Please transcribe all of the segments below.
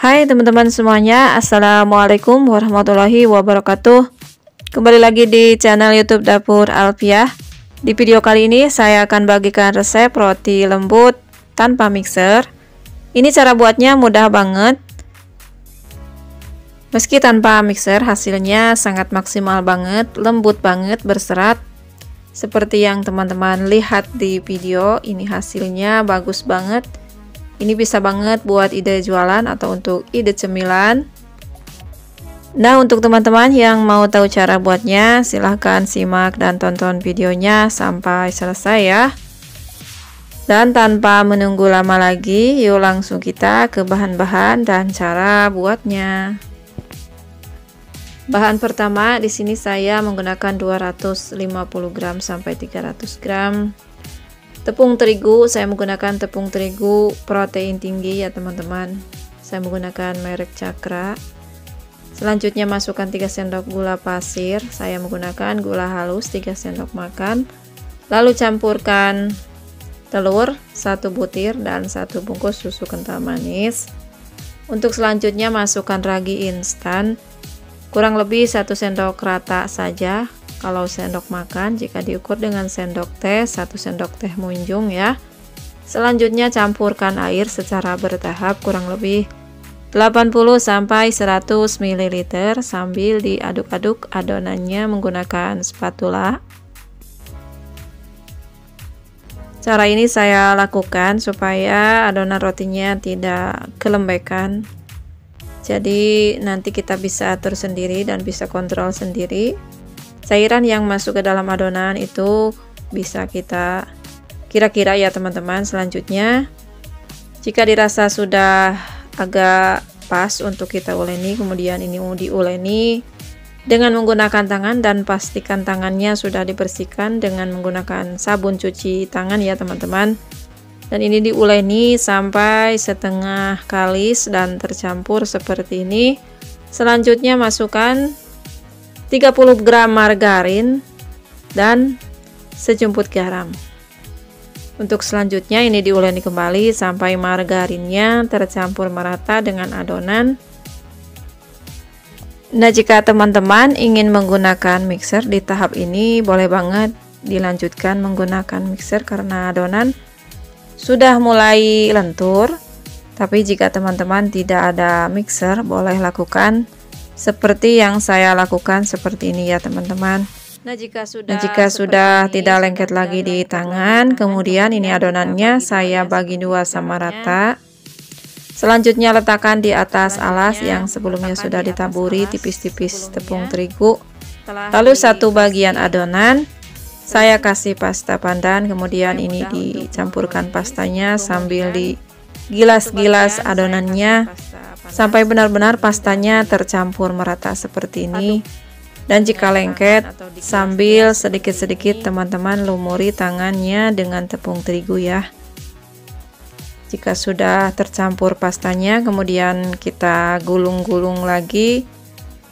Hai teman-teman semuanya, Assalamualaikum warahmatullahi wabarakatuh. Kembali lagi di channel YouTube Dapur Alfiah. Di video kali ini saya akan bagikan resep roti lembut tanpa mixer. Ini cara buatnya mudah banget. Meski tanpa mixer, hasilnya sangat maksimal banget, lembut banget, berserat. Seperti yang teman-teman lihat di video, ini hasilnya bagus banget. Ini bisa banget buat ide jualan atau untuk ide cemilan. Nah, untuk teman-teman yang mau tahu cara buatnya, silahkan simak dan tonton videonya sampai selesai ya. Dan tanpa menunggu lama lagi, yuk langsung kita ke bahan-bahan dan cara buatnya. Bahan pertama di sini saya menggunakan 250 gram sampai 300 gram. Tepung terigu, saya menggunakan tepung terigu protein tinggi ya teman-teman. Saya menggunakan merek Cakra. Selanjutnya masukkan 3 sendok gula pasir. Saya menggunakan gula halus 3 sendok makan. Lalu campurkan telur 1 butir dan 1 bungkus susu kental manis. Untuk selanjutnya masukkan ragi instan. Kurang lebih 1 sendok rata saja. Kalau sendok makan, jika diukur dengan sendok teh, 1 sendok teh munjung ya. Selanjutnya campurkan air secara bertahap kurang lebih 80 sampai 100 ml sambil diaduk-aduk adonannya menggunakan spatula. Cara ini saya lakukan supaya adonan rotinya tidak kelembekan. Jadi nanti kita bisa atur sendiri dan bisa kontrol sendiri. Cairan yang masuk ke dalam adonan itu bisa kita kira-kira ya teman-teman. Selanjutnya jika dirasa sudah agak pas untuk kita uleni, kemudian ini mau diuleni dengan menggunakan tangan dan pastikan tangannya sudah dibersihkan dengan menggunakan sabun cuci tangan ya teman-teman. Dan ini diuleni sampai setengah kalis dan tercampur seperti ini. Selanjutnya masukkan 30 gram margarin dan sejumput garam. Untuk selanjutnya ini diuleni kembali sampai margarinnya tercampur merata dengan adonan. Nah, jika teman-teman ingin menggunakan mixer di tahap ini, boleh banget dilanjutkan menggunakan mixer karena adonan sudah mulai lentur. Tapi jika teman-teman tidak ada mixer, boleh lakukan seperti yang saya lakukan seperti ini ya teman-teman. Nah, jika sudah tidak lengket lagi di tangan, kemudian ini adonannya saya bagi dua sama rata. Selanjutnya letakkan di atas alas yang sebelumnya sudah ditaburi tipis-tipis tepung terigu. Lalu satu bagian adonan saya kasih pasta pandan, kemudian ini dicampurkan pastanya sambil digilas-gilas adonannya sampai benar-benar pastanya tercampur merata seperti ini. Dan jika lengket, sambil sedikit-sedikit teman-teman lumuri tangannya dengan tepung terigu ya. Jika sudah tercampur pastanya, kemudian kita gulung-gulung lagi,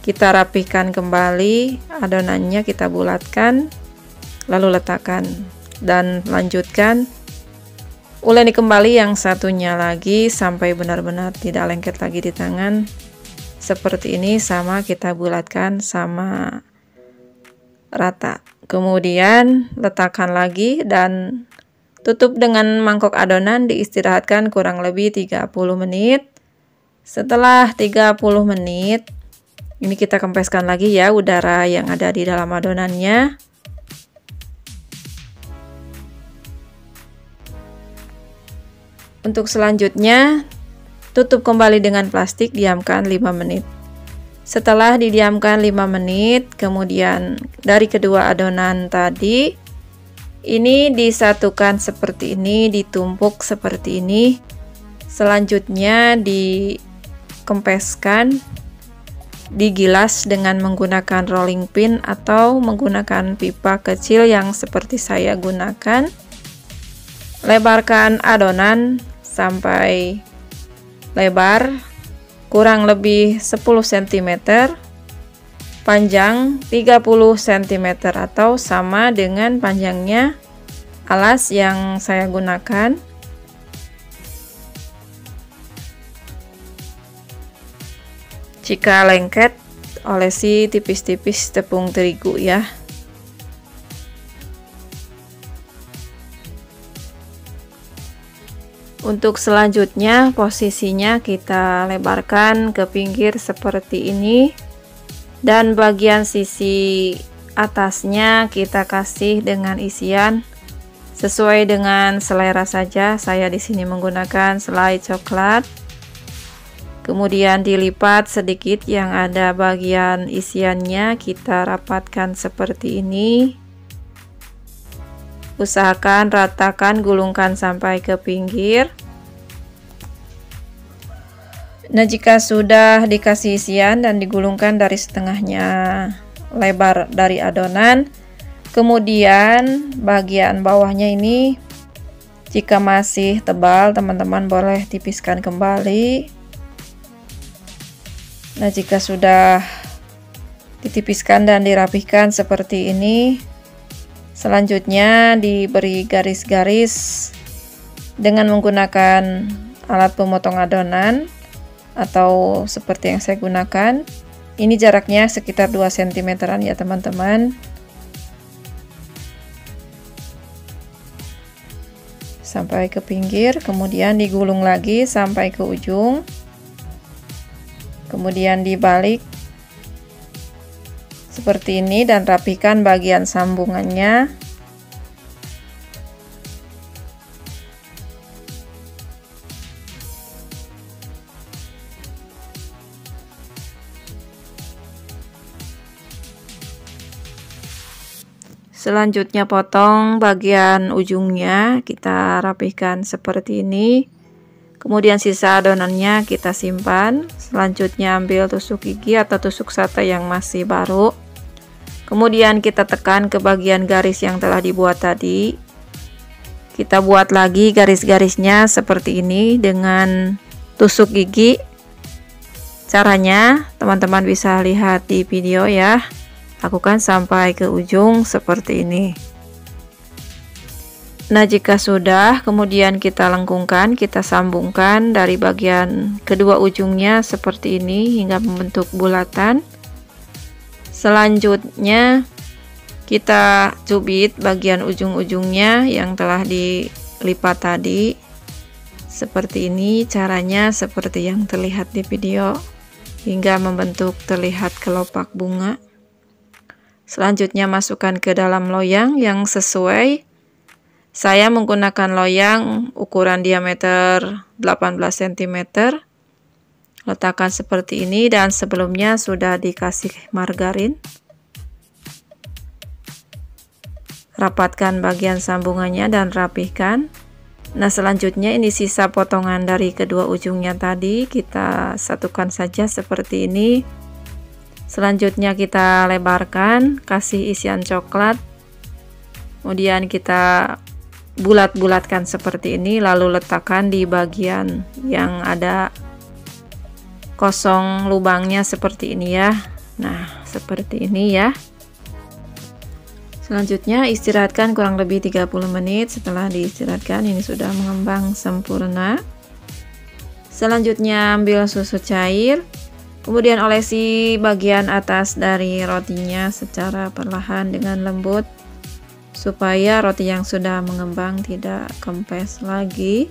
kita rapihkan kembali adonannya, kita bulatkan, lalu letakkan dan lanjutkan uleni kembali yang satunya lagi sampai benar-benar tidak lengket lagi di tangan. Seperti ini, sama kita bulatkan sama rata. Kemudian letakkan lagi dan tutup dengan mangkok adonan, diistirahatkan kurang lebih 30 menit. Setelah 30 menit, ini kita kempeskan lagi ya udara yang ada di dalam adonannya. Untuk selanjutnya, tutup kembali dengan plastik, diamkan 5 menit. Setelah didiamkan 5 menit, kemudian dari kedua adonan tadi, ini disatukan seperti ini, ditumpuk seperti ini. Selanjutnya dikempeskan, digilas dengan menggunakan rolling pin atau menggunakan pipa kecil yang seperti saya gunakan. Lebarkan adonan sampai lebar kurang lebih 10 cm, panjang 30 cm atau sama dengan panjangnya alas yang saya gunakan. Jika lengket, olesi tipis-tipis tepung terigu ya. Untuk selanjutnya posisinya kita lebarkan ke pinggir seperti ini, dan bagian sisi atasnya kita kasih dengan isian sesuai dengan selera saja. Saya di sini menggunakan selai coklat. Kemudian dilipat sedikit yang ada bagian isiannya, kita rapatkan seperti ini. Usahakan ratakan, gulungkan sampai ke pinggir. Nah, jika sudah dikasih isian dan digulungkan dari setengahnya lebar dari adonan, kemudian bagian bawahnya ini jika masih tebal, teman-teman boleh tipiskan kembali. Nah, jika sudah ditipiskan dan dirapihkan seperti ini, selanjutnya diberi garis-garis dengan menggunakan alat pemotong adonan atau seperti yang saya gunakan. Ini jaraknya sekitar 2 cm ya teman-teman. Sampai ke pinggir, kemudian digulung lagi sampai ke ujung. Kemudian dibalik seperti ini dan rapikan bagian sambungannya. Selanjutnya potong bagian ujungnya, kita rapihkan seperti ini. Kemudian sisa adonannya kita simpan. Selanjutnya ambil tusuk gigi atau tusuk sate yang masih baru. Kemudian kita tekan ke bagian garis yang telah dibuat tadi. Kita buat lagi garis-garisnya seperti ini dengan tusuk gigi. Caranya teman-teman bisa lihat di video ya. Lakukan sampai ke ujung seperti ini. Nah, jika sudah, kemudian kita lengkungkan, kita sambungkan dari bagian kedua ujungnya seperti ini hingga membentuk bulatan. Selanjutnya kita cubit bagian ujung-ujungnya yang telah dilipat tadi. Seperti ini caranya, seperti yang terlihat di video, hingga membentuk terlihat kelopak bunga. Selanjutnya masukkan ke dalam loyang yang sesuai. Saya menggunakan loyang ukuran diameter 18 cm. Letakkan seperti ini dan sebelumnya sudah dikasih margarin. Rapatkan bagian sambungannya dan rapihkan. Nah, selanjutnya ini sisa potongan dari kedua ujungnya tadi, kita satukan saja seperti ini. Selanjutnya kita lebarkan, kasih isian coklat. Kemudian kita bulat-bulatkan seperti ini, lalu letakkan di bagian yang ada kosong lubangnya seperti ini ya. Nah, seperti ini ya. Selanjutnya istirahatkan kurang lebih 30 menit. Setelah diistirahatkan, ini sudah mengembang sempurna. Selanjutnya ambil susu cair, kemudian olesi bagian atas dari rotinya secara perlahan dengan lembut, supaya roti yang sudah mengembang tidak kempes lagi.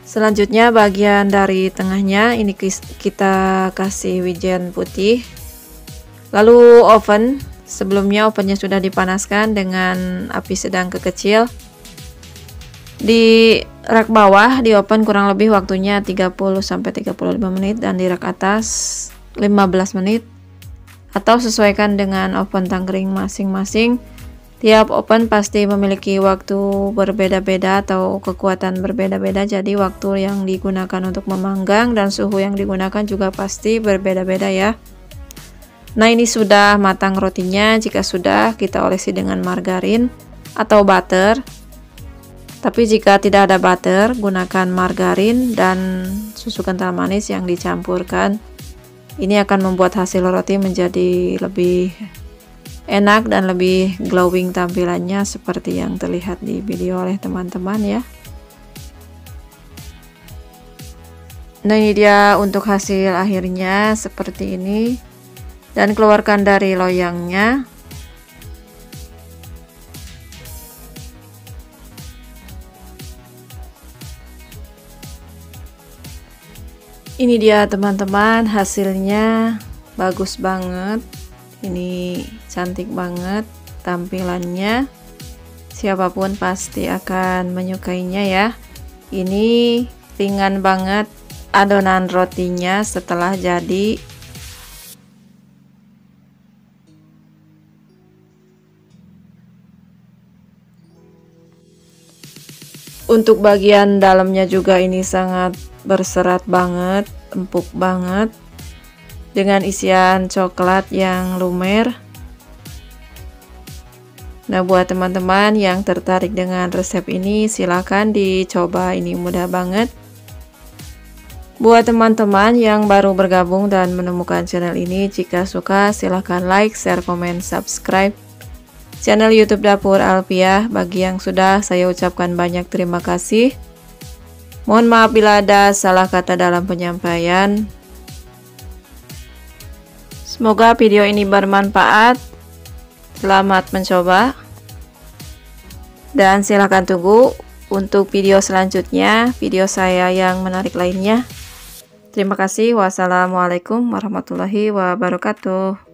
Selanjutnya bagian dari tengahnya ini kita kasih wijen putih. Lalu oven, sebelumnya ovennya sudah dipanaskan dengan api sedang ke kecil. Di rak bawah di oven kurang lebih waktunya 30-35 menit dan di rak atas 15 menit. Atau sesuaikan dengan oven tangkring masing-masing. Tiap oven pasti memiliki waktu berbeda-beda atau kekuatan berbeda-beda, jadi waktu yang digunakan untuk memanggang dan suhu yang digunakan juga pasti berbeda-beda ya. Nah, ini sudah matang rotinya. Jika sudah, kita olesi dengan margarin atau butter. Tapi jika tidak ada butter, gunakan margarin dan susu kental manis yang dicampurkan. Ini akan membuat hasil roti menjadi lebih enak dan lebih glowing tampilannya seperti yang terlihat di video oleh teman-teman ya. Nah, ini dia untuk hasil akhirnya seperti ini. Dan keluarkan dari loyangnya. Ini dia teman-teman, hasilnya bagus banget. Ini cantik banget tampilannya. Siapapun pasti akan menyukainya ya. Ini ringan banget adonan rotinya setelah jadi. Untuk bagian dalamnya juga ini sangat berserat banget, empuk banget, dengan isian coklat yang lumer. Nah, buat teman-teman yang tertarik dengan resep ini, silahkan dicoba, ini mudah banget. Buat teman-teman yang baru bergabung dan menemukan channel ini, jika suka silahkan like, share, komen, subscribe channel YouTube Dapur Alfiah. Bagi yang sudah, saya ucapkan banyak terima kasih. Mohon maaf bila ada salah kata dalam penyampaian. Semoga video ini bermanfaat. Selamat mencoba. Dan silahkan tunggu untuk video selanjutnya, video saya yang menarik lainnya. Terima kasih. Wassalamualaikum warahmatullahi wabarakatuh.